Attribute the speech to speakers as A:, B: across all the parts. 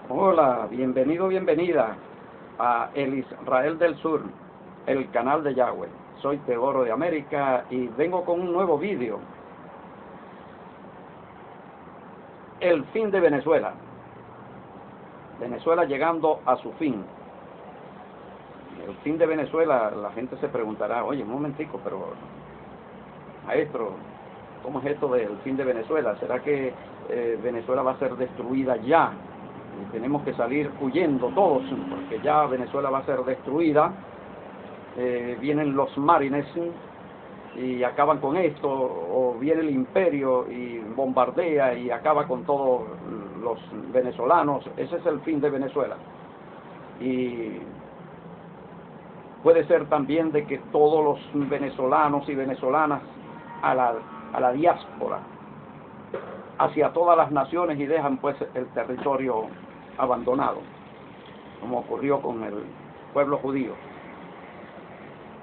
A: Hola, bienvenido, bienvenida a El Israel del Sur, el canal de Yahweh. Soy Teodoro de América y vengo con un nuevo vídeo. El fin de Venezuela. Venezuela llegando a su fin. El fin de Venezuela, la gente se preguntará, oye, un momentico, pero maestro, ¿cómo es esto del fin de Venezuela? ¿Será que Venezuela va a ser destruida ya? Y tenemos que salir huyendo todos, porque ya Venezuela va a ser destruida. Vienen los marines y acaban con esto, o viene el imperio y bombardea y acaba con todos los venezolanos. Ese es el fin de Venezuela. Y puede ser también de que todos los venezolanos y venezolanas a la diáspora, hacia todas las naciones, y dejan pues el territorio abandonado, como ocurrió con el pueblo judío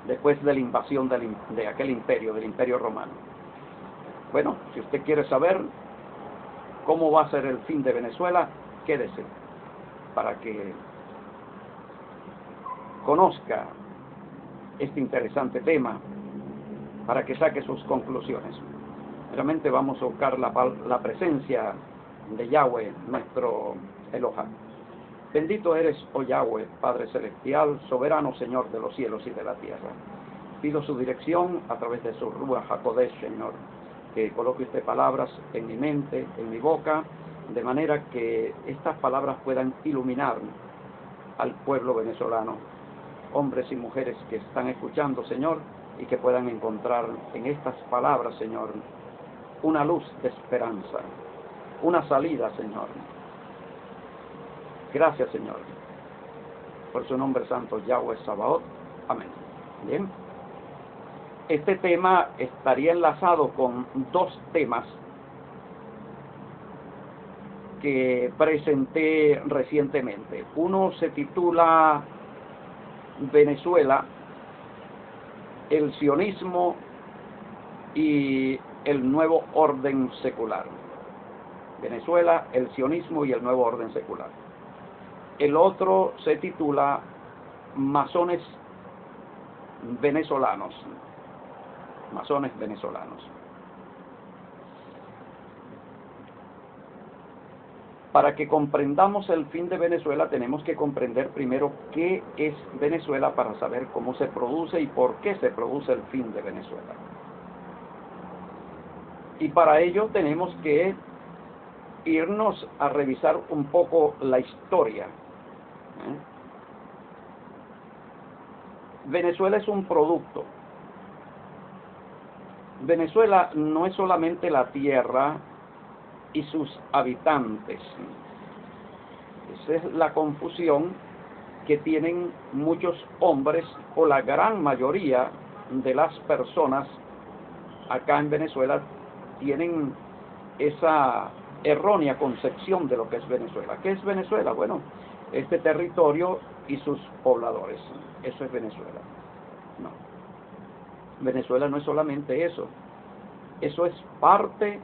A: después de la invasión de aquel imperio, del imperio romano. Bueno, si usted quiere saber cómo va a ser el fin de Venezuela, quédese para que conozca este interesante tema, para que saque sus conclusiones. Realmente vamos a buscar la presencia de Yahweh, nuestro Elohim. Bendito eres, oh Yahweh, Padre Celestial, soberano Señor de los cielos y de la tierra. Pido su dirección a través de su Ruach HaKodesh, Señor, que coloque usted palabras en mi mente, en mi boca, de manera que estas palabras puedan iluminar al pueblo venezolano, hombres y mujeres que están escuchando, Señor, y que puedan encontrar en estas palabras, Señor, una luz de esperanza, una salida, Señor. Gracias, Señor, por su nombre santo, Yahweh Sabaoth. Amén. Bien. Este tema estaría enlazado con dos temas que presenté recientemente. Uno se titula Venezuela, el sionismo y el nuevo orden secular. Venezuela, el sionismo y el nuevo orden secular. El otro se titula Masones venezolanos. Masones venezolanos. Para que comprendamos el fin de Venezuela, tenemos que comprender primero qué es Venezuela para saber cómo se produce y por qué se produce el fin de Venezuela. Y para ello tenemos que irnos a revisar un poco la historia. Venezuela es un producto. Venezuela no es solamente la tierra y sus habitantes. Esa es la confusión que tienen muchos hombres, o la gran mayoría de las personas acá en Venezuela tienen esa errónea concepción de lo que es Venezuela. ¿Qué es Venezuela? Bueno, este territorio y sus pobladores. Eso es Venezuela. No. Venezuela no es solamente eso. Eso es parte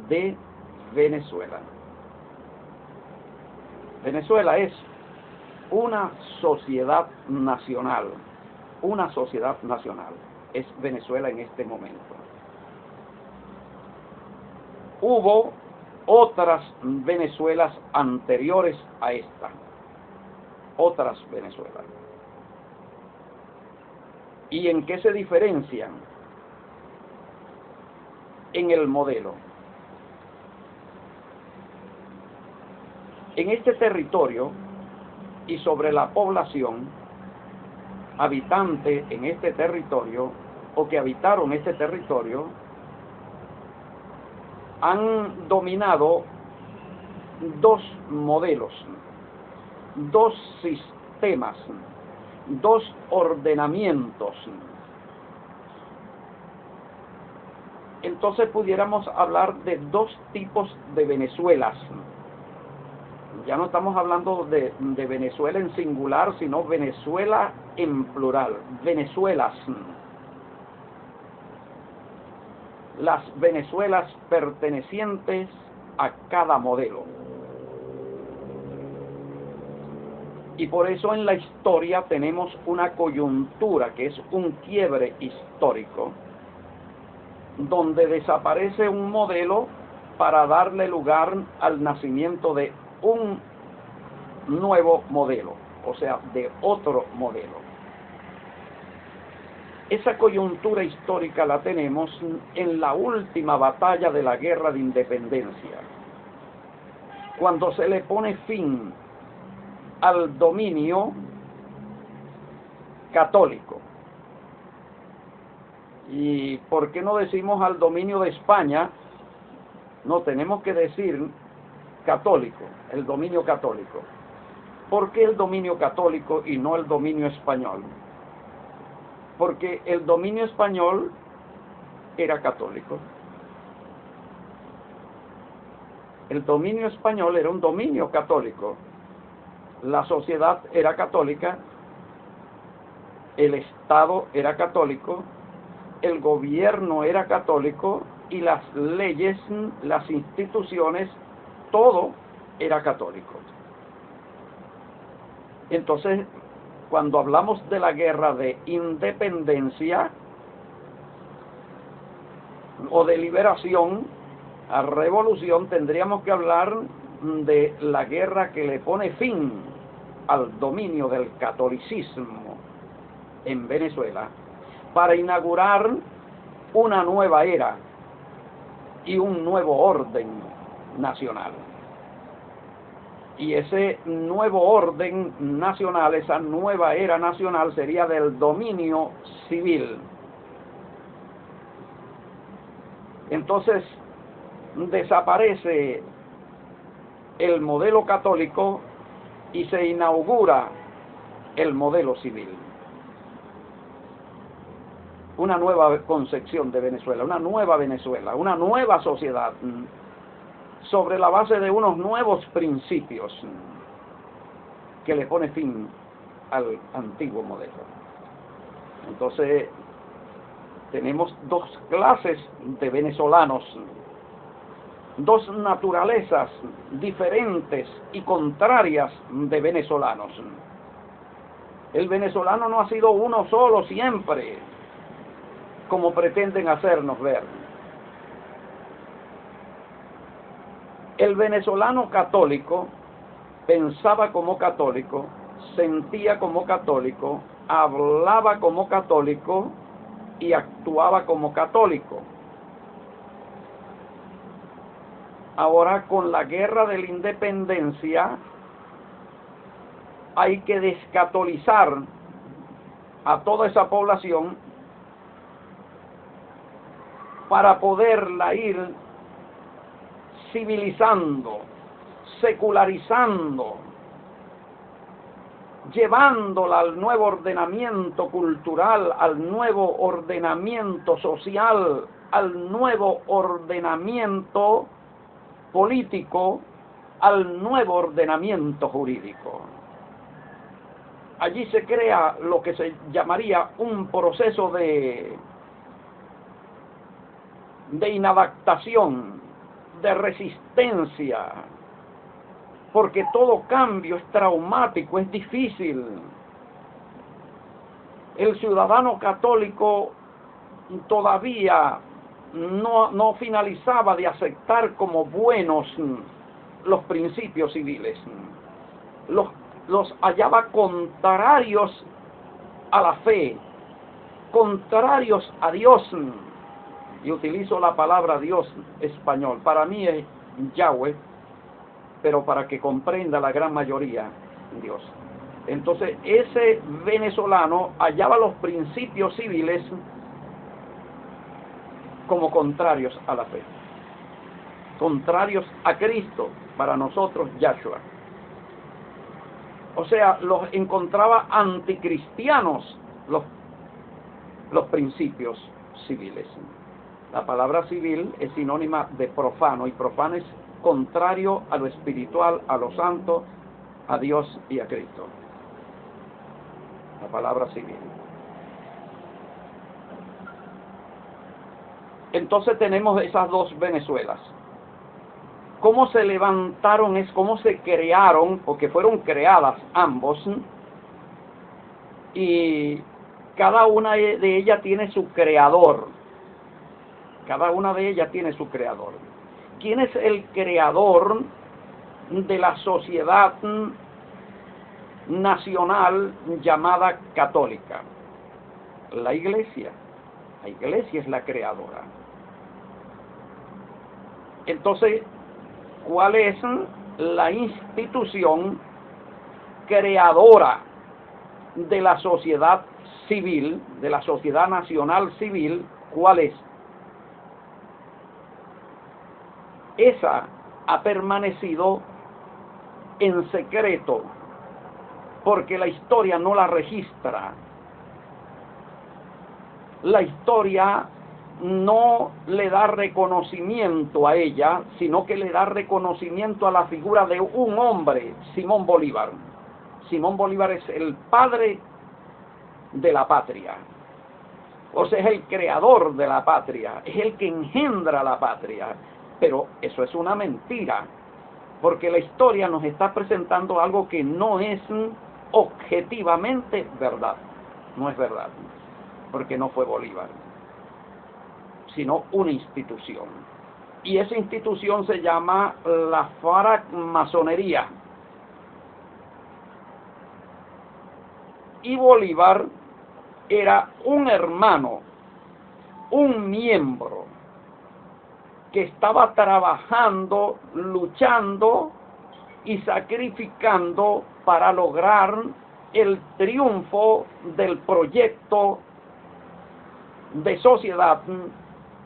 A: de Venezuela. Venezuela es una sociedad nacional. Una sociedad nacional. Es Venezuela en este momento. Hubo otras Venezuelas anteriores a esta. Otras Venezuelas. ¿Y en qué se diferencian? En el modelo. En este territorio y sobre la población habitante en este territorio, o que habitaron este territorio, han dominado dos modelos, dos sistemas, dos ordenamientos. Entonces pudiéramos hablar de dos tipos de Venezuelas. Ya no estamos hablando de Venezuela en singular, sino Venezuela en plural. Venezuelas. Las Venezuelas pertenecientes a cada modelo. Y por eso en la historia tenemos una coyuntura que es un quiebre histórico, donde desaparece un modelo para darle lugar al nacimiento de un nuevo modelo, o sea, de otro modelo. Esa coyuntura histórica la tenemos en la última batalla de la Guerra de Independencia, cuando se le pone fin al dominio católico. ¿Y por qué no decimos al dominio de España? No, tenemos que decir católico, el dominio católico. ¿Por qué el dominio católico y no el dominio español? Porque el dominio español era católico. El dominio español era un dominio católico. La sociedad era católica, el Estado era católico, el gobierno era católico y las leyes, las instituciones, todo era católico. Entonces, cuando hablamos de la guerra de independencia o de liberación a revolución, tendríamos que hablar de la guerra que le pone fin al dominio del catolicismo en Venezuela para inaugurar una nueva era y un nuevo orden nacional. Y ese nuevo orden nacional, esa nueva era nacional sería del dominio civil. Entonces desaparece el modelo católico y se inaugura el modelo civil. Una nueva concepción de Venezuela, una nueva sociedad, sobre la base de unos nuevos principios que le pone fin al antiguo modelo. Entonces, tenemos dos clases de venezolanos, dos naturalezas diferentes y contrarias de venezolanos. El venezolano no ha sido uno solo siempre, como pretenden hacernos ver. El venezolano católico pensaba como católico, sentía como católico, hablaba como católico y actuaba como católico. Ahora, con la guerra de la independencia, hay que descatolizar a toda esa población para poderla ir civilizando, secularizando, llevándola al nuevo ordenamiento cultural, al nuevo ordenamiento social, al nuevo ordenamiento político, al nuevo ordenamiento jurídico. Allí se crea lo que se llamaría un proceso de inadaptación, de resistencia, porque todo cambio es traumático, es difícil. El ciudadano católico todavía no finalizaba de aceptar como buenos los principios civiles. Los hallaba contrarios a la fe, contrarios a Dios. Y utilizo la palabra Dios español. Para mí es Yahweh, pero para que comprenda la gran mayoría, Dios. Entonces, ese venezolano hallaba los principios civiles como contrarios a la fe, contrarios a Cristo, para nosotros Yahshua. O sea, los encontraba anticristianos los principios civiles. La palabra civil es sinónima de profano, y profano es contrario a lo espiritual, a lo santo, a Dios y a Cristo. La palabra civil. Entonces tenemos esas dos Venezuelas. cómo se levantaron, es cómo se crearon, porque fueron creadas ambos, y cada una de ellas tiene su creador. Cada una de ellas tiene su creador. ¿Quién es el creador de la sociedad nacional llamada católica? La Iglesia. La Iglesia es la creadora. Entonces, ¿cuál es la institución creadora de la sociedad civil, de la sociedad nacional civil? ¿Cuál es? Esa ha permanecido en secreto porque la historia no la registra. La historia no le da reconocimiento a ella, sino que le da reconocimiento a la figura de un hombre, Simón Bolívar. Simón Bolívar es el padre de la patria. O sea, es el creador de la patria, es el que engendra la patria. Pero eso es una mentira, porque la historia nos está presentando algo que no es objetivamente verdad. No es verdad, porque no fue Bolívar, sino una institución. Y esa institución se llama la francmasonería. Y Bolívar era un hermano, un miembro, que estaba trabajando, luchando y sacrificando para lograr el triunfo del proyecto de sociedad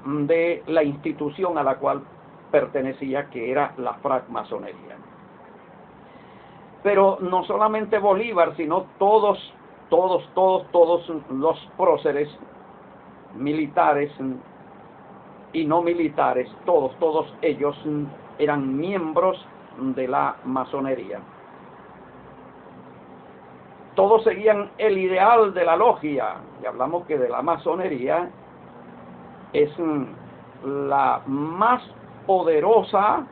A: de la institución a la cual pertenecía, que era la francmasonería. Pero no solamente Bolívar, sino todos los próceres militares y no militares, todos ellos eran miembros de la masonería. Todos seguían el ideal de la logia, y hablamos que de la masonería es la más poderosa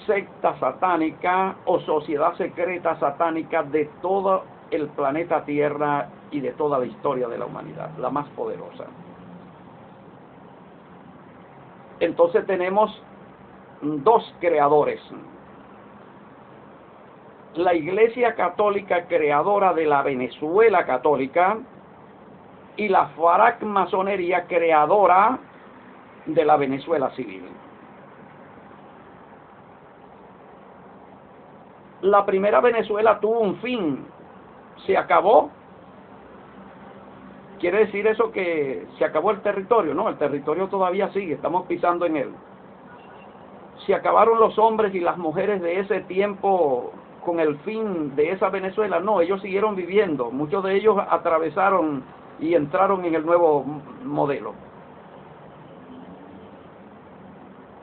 A: secta satánica o sociedad secreta satánica de todo el planeta Tierra y de toda la historia de la humanidad, la más poderosa. Entonces tenemos dos creadores: la Iglesia Católica, creadora de la Venezuela católica, y la francmasonería, creadora de la Venezuela civil. La primera Venezuela tuvo un fin, se acabó. ¿Quiere decir eso que se acabó el territorio? No, el territorio todavía sigue, estamos pisando en él. Se acabaron los hombres y las mujeres de ese tiempo con el fin de esa Venezuela. No, ellos siguieron viviendo, muchos de ellos atravesaron y entraron en el nuevo modelo.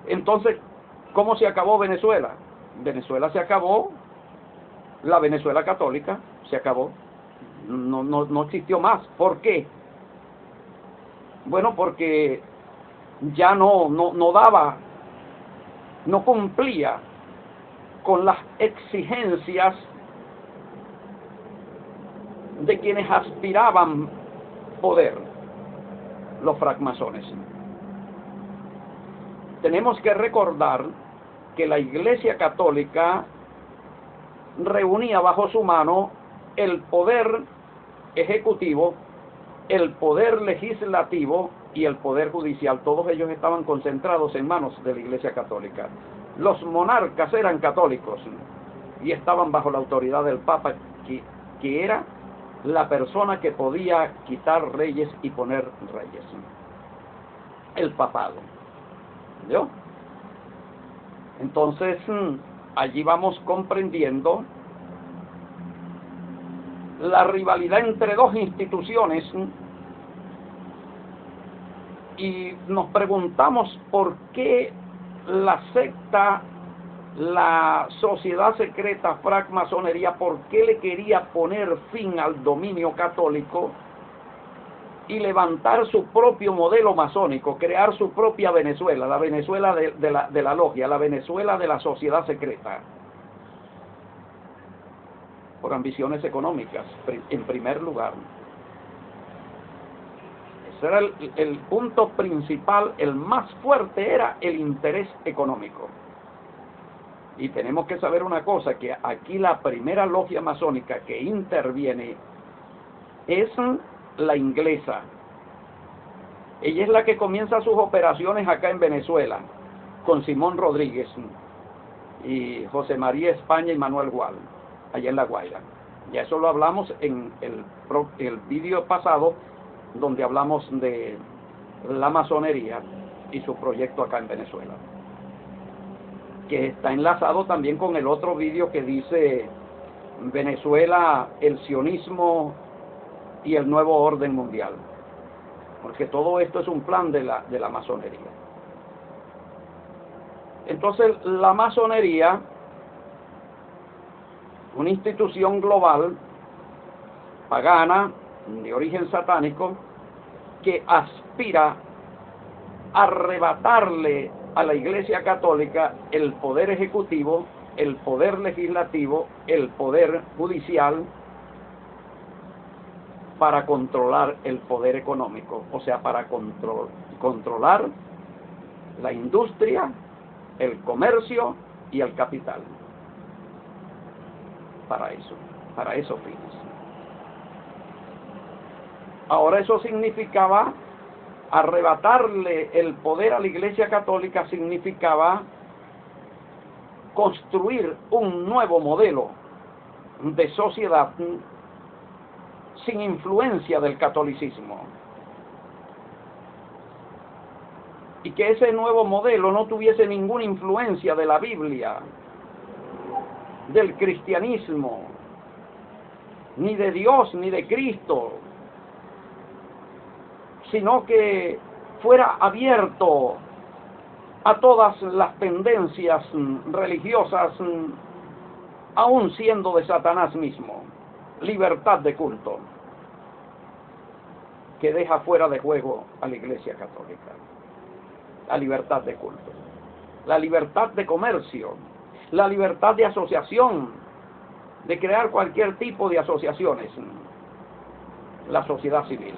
A: Entonces, ¿cómo se acabó Venezuela? Venezuela se acabó, la Venezuela católica se acabó. No existió más. ¿Por qué? Bueno, porque ya no daba, no cumplía con las exigencias de quienes aspiraban poder, los francmasones. Tenemos que recordar que la Iglesia Católica reunía bajo su mano el poder ejecutivo, el poder legislativo y el poder judicial. Todos ellos estaban concentrados en manos de la Iglesia Católica. Los monarcas eran católicos y estaban bajo la autoridad del Papa, que era la persona que podía quitar reyes y poner reyes. El papado. ¿Vio? Entonces, allí vamos comprendiendo la rivalidad entre dos instituciones, y nos preguntamos por qué la secta, la sociedad secreta francmasonería, por qué le quería poner fin al dominio católico y levantar su propio modelo masónico, crear su propia Venezuela, la Venezuela de la logia, la Venezuela de la sociedad secreta, por ambiciones económicas, en primer lugar. Ese era el punto principal, el más fuerte era el interés económico. Y tenemos que saber una cosa, que aquí la primera logia masónica que interviene es la inglesa. Ella es la que comienza sus operaciones acá en Venezuela, con Simón Rodríguez y José María España y Manuel Gual, allá en La Guaira. Ya eso lo hablamos en el vídeo pasado, donde hablamos de la masonería y su proyecto acá en Venezuela, que está enlazado también con el otro vídeo que dice Venezuela, el sionismo y el nuevo orden mundial, porque todo esto es un plan de la masonería. Entonces la masonería, una institución global, pagana, de origen satánico, que aspira a arrebatarle a la Iglesia Católica el poder ejecutivo, el poder legislativo, el poder judicial, para controlar el poder económico, o sea, para controlar la industria, el comercio y el capital. Para esos fines. Ahora eso significaba arrebatarle el poder a la Iglesia Católica, significaba construir un nuevo modelo de sociedad sin influencia del catolicismo. Y que ese nuevo modelo no tuviese ninguna influencia de la Biblia, del cristianismo, ni de Dios, ni de Cristo, sino que fuera abierto a todas las tendencias religiosas, aun siendo de Satanás mismo. Libertad de culto, que deja fuera de juego a la Iglesia Católica. La libertad de culto, la libertad de comercio, la libertad de asociación, de crear cualquier tipo de asociaciones. La sociedad civil.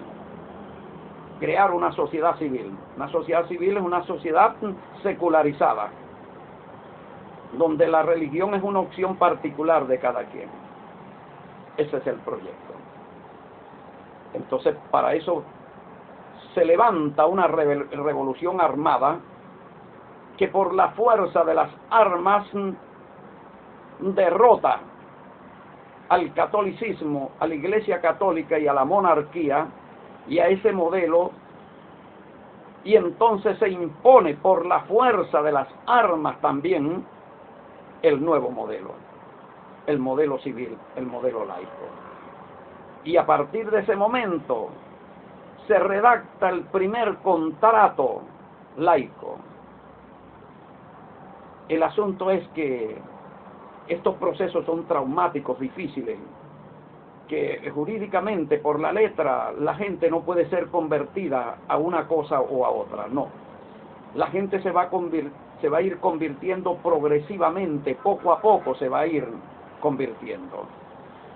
A: Crear una sociedad civil. Una sociedad civil es una sociedad secularizada, donde la religión es una opción particular de cada quien. Ese es el proyecto. Entonces, para eso se levanta una revolución armada que por la fuerza de las armas derrota al catolicismo, a la Iglesia Católica y a la monarquía y a ese modelo, y entonces se impone por la fuerza de las armas también el nuevo modelo, el modelo civil, el modelo laico. Y a partir de ese momento se redacta el primer contrato laico. El asunto es que estos procesos son traumáticos, difíciles, que jurídicamente por la letra la gente no puede ser convertida a una cosa o a otra, no. La gente se va a ir convirtiendo progresivamente, poco a poco se va a ir convirtiendo.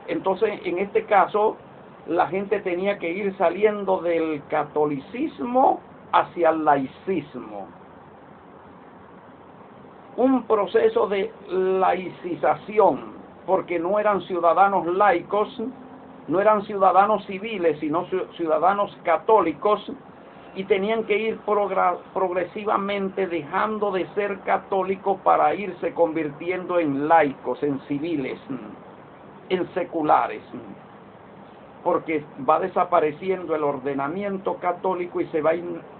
A: Entonces, en este caso, la gente tenía que ir saliendo del catolicismo hacia el laicismo. Un proceso de laicización, porque no eran ciudadanos laicos, no eran ciudadanos civiles, sino ciudadanos católicos, y tenían que ir progresivamente dejando de ser católicos para irse convirtiendo en laicos, en civiles, en seculares, porque va desapareciendo el ordenamiento católico y se va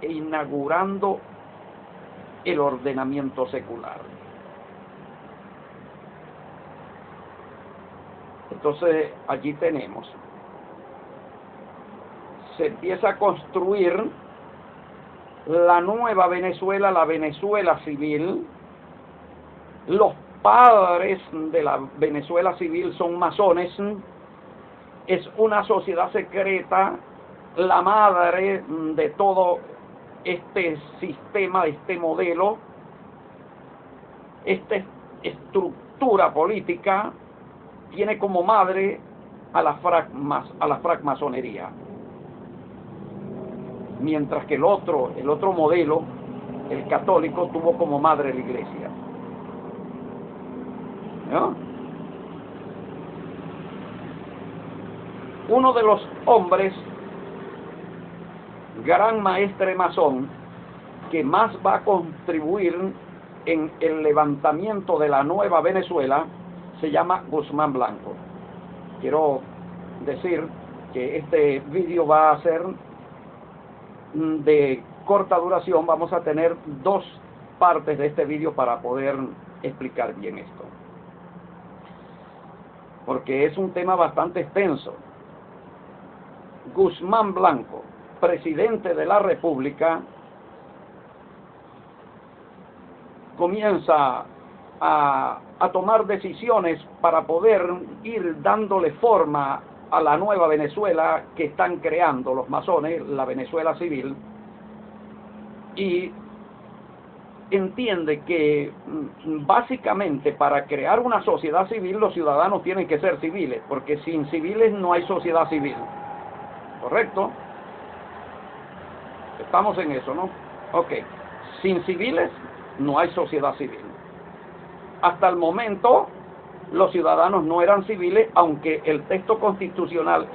A: inaugurando el ordenamiento secular. Entonces allí tenemos, se empieza a construir la nueva Venezuela, la Venezuela civil. Los padres de la Venezuela civil son masones. Es una sociedad secreta la madre de todo este sistema, este modelo, esta estructura política, tiene como madre a la francmasonería. Mientras que el otro modelo, el católico, tuvo como madre la iglesia. ¿No? Uno de los hombres, gran maestre masón, que más va a contribuir en el levantamiento de la nueva Venezuela, se llama Guzmán Blanco. Quiero decir que este vídeo va a ser de corta duración. Vamos a tener dos partes de este vídeo para poder explicar bien esto, porque es un tema bastante extenso. Guzmán Blanco, presidente de la República, comienza a tomar decisiones para poder ir dándole forma a la nueva Venezuela que están creando los masones, la Venezuela civil, y entiende que básicamente para crear una sociedad civil los ciudadanos tienen que ser civiles, porque sin civiles no hay sociedad civil. ¿Correcto? Estamos en eso, ¿no? Ok. Sin civiles no hay sociedad civil. Hasta el momento los ciudadanos no eran civiles, aunque el texto constitucional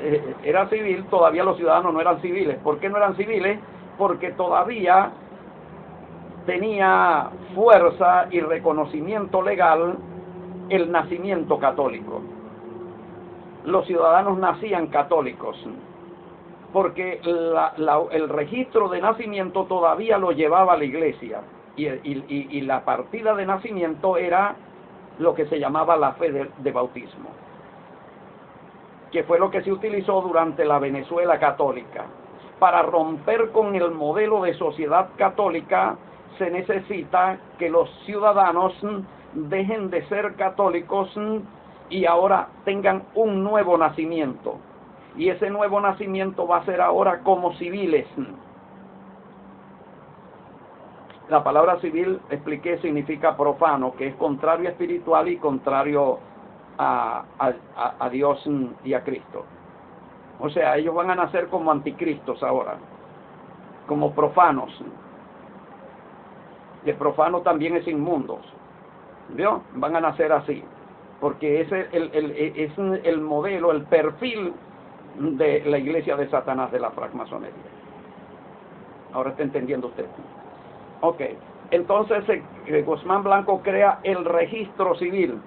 A: era civil, todavía los ciudadanos no eran civiles. ¿Por qué no eran civiles? Porque todavía tenía fuerza y reconocimiento legal el nacimiento católico. Los ciudadanos nacían católicos, porque el registro de nacimiento todavía lo llevaba la iglesia, y la partida de nacimiento era lo que se llamaba la fe de bautismo, que fue lo que se utilizó durante la Venezuela católica. Para romper con el modelo de sociedad católica se necesita que los ciudadanos dejen de ser católicos y ahora tengan un nuevo nacimiento. Y ese nuevo nacimiento va a ser ahora como civiles. La palabra civil, expliqué, significa profano, que es contrario espiritual y contrario a Dios y a Cristo. O sea, ellos van a nacer como anticristos ahora, como profanos. Y el profano también es inmundos. ¿Vio? Van a nacer así, porque ese es el modelo, el perfil de la iglesia de Satanás, de la francmasonería. Ahora está entendiendo usted. Ok, entonces Guzmán Blanco crea el registro civil,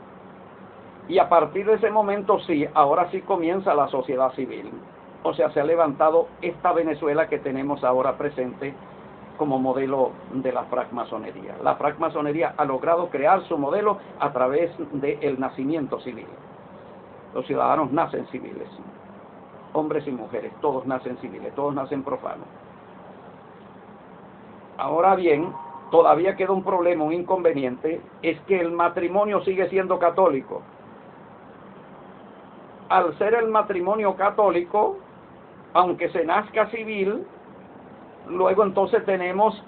A: y a partir de ese momento sí, ahora sí comienza la sociedad civil. O sea, se ha levantado esta Venezuela que tenemos ahora presente como modelo de la francmasonería. La francmasonería ha logrado crear su modelo a través del nacimiento civil. Los ciudadanos nacen civiles, hombres y mujeres, todos nacen civiles, todos nacen profanos. Ahora bien, todavía queda un problema, un inconveniente, es que el matrimonio sigue siendo católico. Al ser el matrimonio católico, aunque se nazca civil, luego entonces tenemos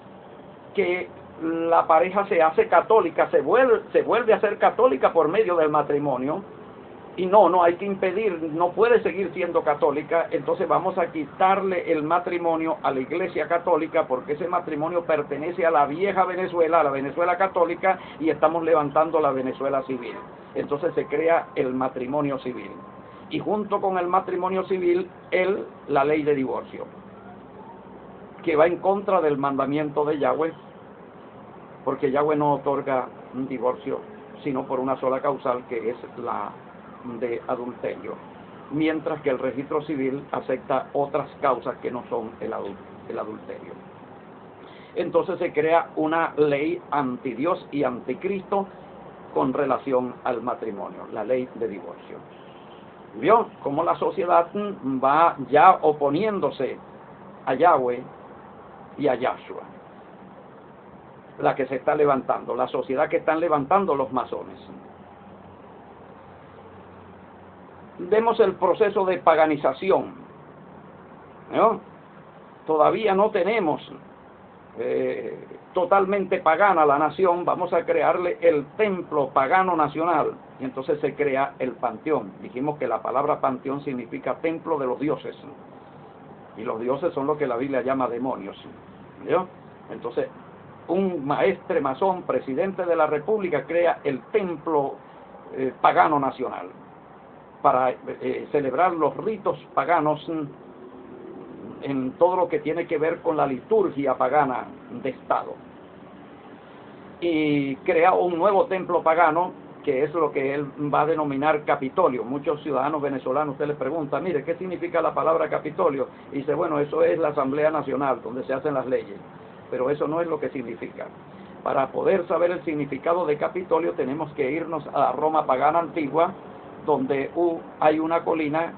A: que la pareja se hace católica, se vuelve a ser católica por medio del matrimonio. Y no hay que impedir, no puede seguir siendo católica. Entonces vamos a quitarle el matrimonio a la iglesia católica, porque ese matrimonio pertenece a la vieja Venezuela, a la Venezuela católica, y estamos levantando la Venezuela civil. Entonces se crea el matrimonio civil, y junto con el matrimonio civil la ley de divorcio, que va en contra del mandamiento de Yahweh, porque Yahweh no otorga un divorcio sino por una sola causal, que es la de adulterio, mientras que el registro civil acepta otras causas que no son el adulterio. Entonces se crea una ley anti Dios y anticristo con relación al matrimonio, la ley de divorcio. ¿Vio cómo la sociedad va ya oponiéndose a Yahweh y a Yahshua? La que se está levantando, la sociedad que están levantando los masones. Vemos el proceso de paganización, ¿no? todavía no tenemos totalmente pagana la nación, vamos a crearle el templo pagano nacional, y entonces se crea el panteón. Dijimos que la palabra panteón significa templo de los dioses, y los dioses son lo que la Biblia llama demonios, ¿vio? Entonces, un maestre masón, presidente de la República, crea el templo pagano nacional para celebrar los ritos paganos en todo lo que tiene que ver con la liturgia pagana de Estado. Y crea un nuevo templo pagano, que es lo que él va a denominar Capitolio. Muchos ciudadanos venezolanos, usted les pregunta, mire, ¿qué significa la palabra Capitolio? Y dice, bueno, eso es la Asamblea Nacional, donde se hacen las leyes. Pero eso no es lo que significa. Para poder saber el significado de Capitolio, tenemos que irnos a Roma pagana antigua, donde hay una colina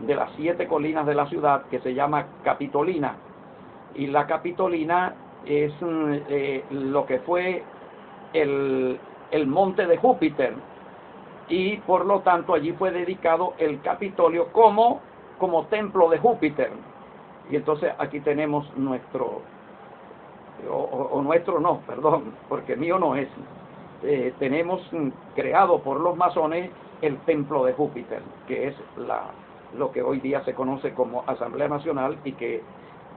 A: de las 7 colinas de la ciudad que se llama Capitolina. Y la Capitolina es lo que fue el monte de Júpiter, y por lo tanto allí fue dedicado el Capitolio como templo de Júpiter. Y entonces aquí tenemos nuestro, nuestro no, perdón, porque mío no es, tenemos creado por los masones el templo de Júpiter, que es lo que hoy día se conoce como Asamblea Nacional, y que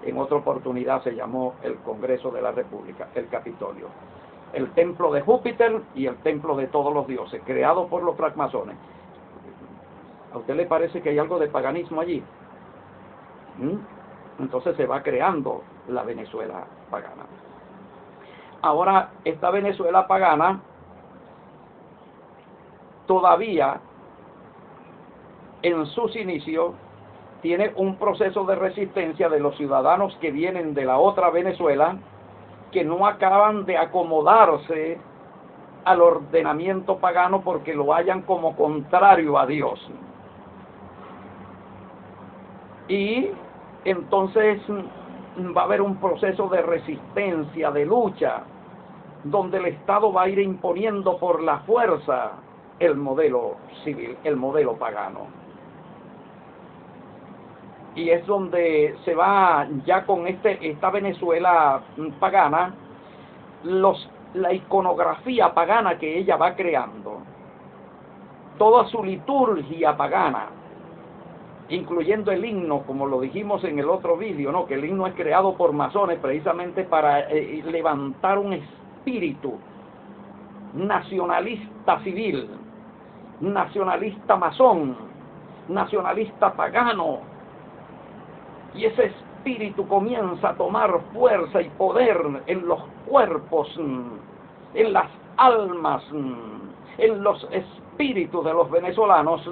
A: en otra oportunidad se llamó el Congreso de la República, el Capitolio. El templo de Júpiter y el templo de todos los dioses, creado por los francmasones. ¿A usted le parece que hay algo de paganismo allí? Entonces se va creando la Venezuela pagana. Ahora, esta Venezuela pagana todavía en sus inicios tiene un proceso de resistencia de los ciudadanos que vienen de la otra Venezuela, que no acaban de acomodarse al ordenamiento pagano porque lo hallan como contrario a Dios. Y entonces va a haber un proceso de resistencia, de lucha, donde el Estado va a ir imponiendo por la fuerza el modelo civil, el modelo pagano. Y es donde se va ya con esta Venezuela pagana, la iconografía pagana que ella va creando, toda su liturgia pagana, incluyendo el himno, como lo dijimos en el otro vídeo, ¿no? Que el himno es creado por masones precisamente para levantar un espíritu nacionalista civil, nacionalista masón, nacionalista pagano. Y ese espíritu comienza a tomar fuerza y poder en los cuerpos, en las almas, en los espíritus de los venezolanos.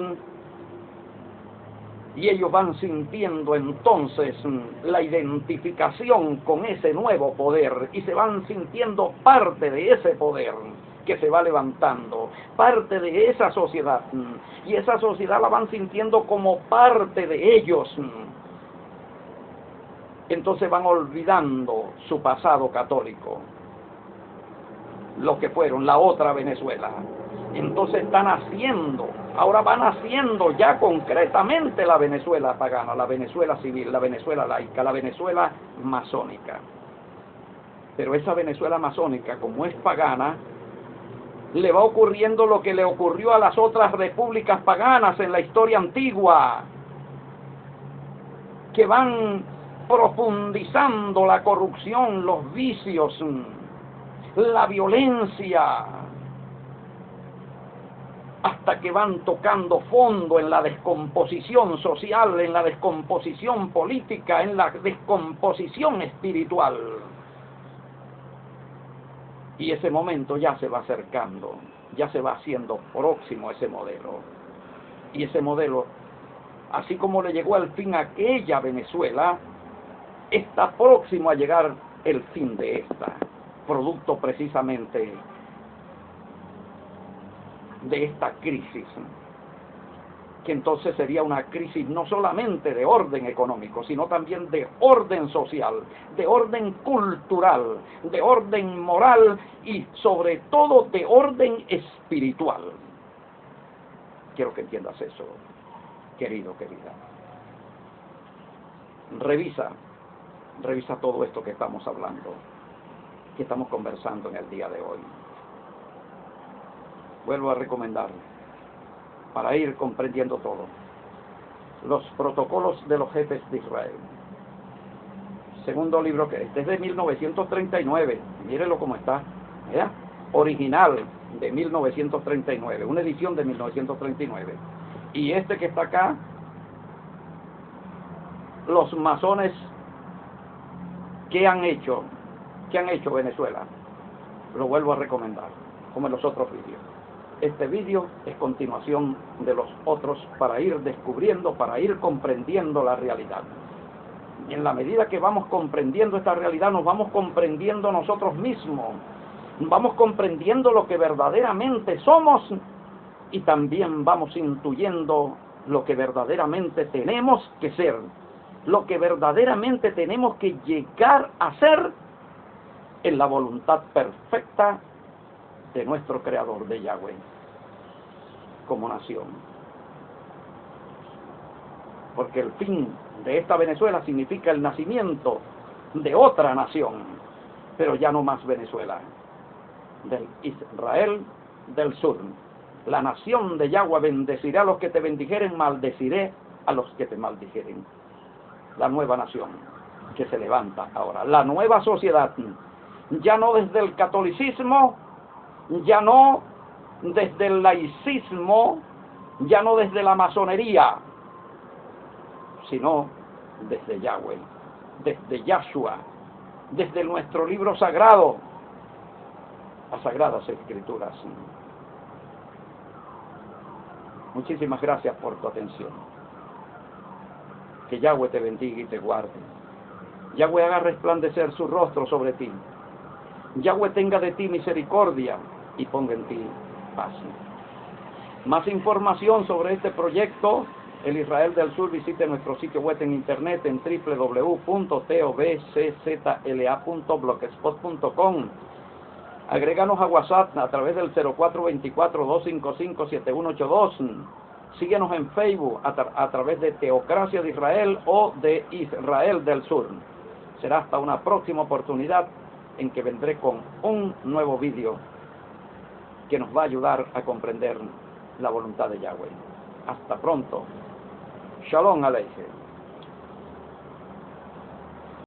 A: Y ellos van sintiendo entonces la identificación con ese nuevo poder, y se van sintiendo parte de ese poder que se va levantando, parte de esa sociedad. Y esa sociedad la van sintiendo como parte de ellos. Entonces van olvidando su pasado católico, lo que fueron la otra Venezuela. Entonces ahora van haciendo ya concretamente la Venezuela pagana, la Venezuela civil, la Venezuela laica, la Venezuela masónica. Pero esa Venezuela masónica, como es pagana, le va ocurriendo lo que le ocurrió a las otras repúblicas paganas en la historia antigua, que van profundizando la corrupción, los vicios, la violencia, hasta que van tocando fondo en la descomposición social, en la descomposición política, en la descomposición espiritual. Y ese momento ya se va acercando, ya se va haciendo próximo ese modelo. Y ese modelo, así como le llegó al fin a aquella Venezuela, está próximo a llegar el fin de esta, producto precisamente de esta crisis, que entonces sería una crisis no solamente de orden económico, sino también de orden social, de orden cultural, de orden moral y sobre todo de orden espiritual. Quiero que entiendas eso, querido, querida. Revisa revisa todo esto que estamos hablando, que estamos conversando en el día de hoy. Vuelvo a recomendar, para ir comprendiendo todo, los protocolos de los jefes de Israel. Segundo libro, que este es de 1939, mírenlo cómo está, ¿ya? Original de 1939, una edición de 1939. Y este que está acá, los masones, ¿qué han hecho Venezuela? Lo vuelvo a recomendar, como en los otros vídeos. Este vídeo es continuación de los otros para ir descubriendo, para ir comprendiendo la realidad. Y en la medida que vamos comprendiendo esta realidad, nos vamos comprendiendo nosotros mismos, vamos comprendiendo lo que verdaderamente somos y también vamos intuyendo lo que verdaderamente tenemos que ser, lo que verdaderamente tenemos que llegar a ser en la voluntad perfecta de nuestro Creador, de Yahweh, como nación. Porque el fin de esta Venezuela significa el nacimiento de otra nación, pero ya no más Venezuela, del Israel del sur. La nación de Yahweh: bendeciré a los que te bendijeren, maldeciré a los que te maldijeren. La nueva nación que se levanta ahora, la nueva sociedad, ya no desde el catolicismo, ya no desde el laicismo, ya no desde la masonería, sino desde Yahweh, desde Yahshua, desde nuestro libro sagrado, las Sagradas Escrituras. Muchísimas gracias por tu atención. Que Yahweh te bendiga y te guarde. Yahweh haga resplandecer su rostro sobre ti. Yahweh tenga de ti misericordia y ponga en ti paz. Más información sobre este proyecto, el Israel del Sur, visite nuestro sitio web en internet en www.tobczla.blogspot.com. Agréganos a WhatsApp a través del 0424-255-7182. Síguenos en Facebook a través de Teocracia de Israel o de Israel del Sur. Será hasta una próxima oportunidad en que vendré con un nuevo vídeo que nos va a ayudar a comprender la voluntad de Yahweh. Hasta pronto. Shalom Aleichem.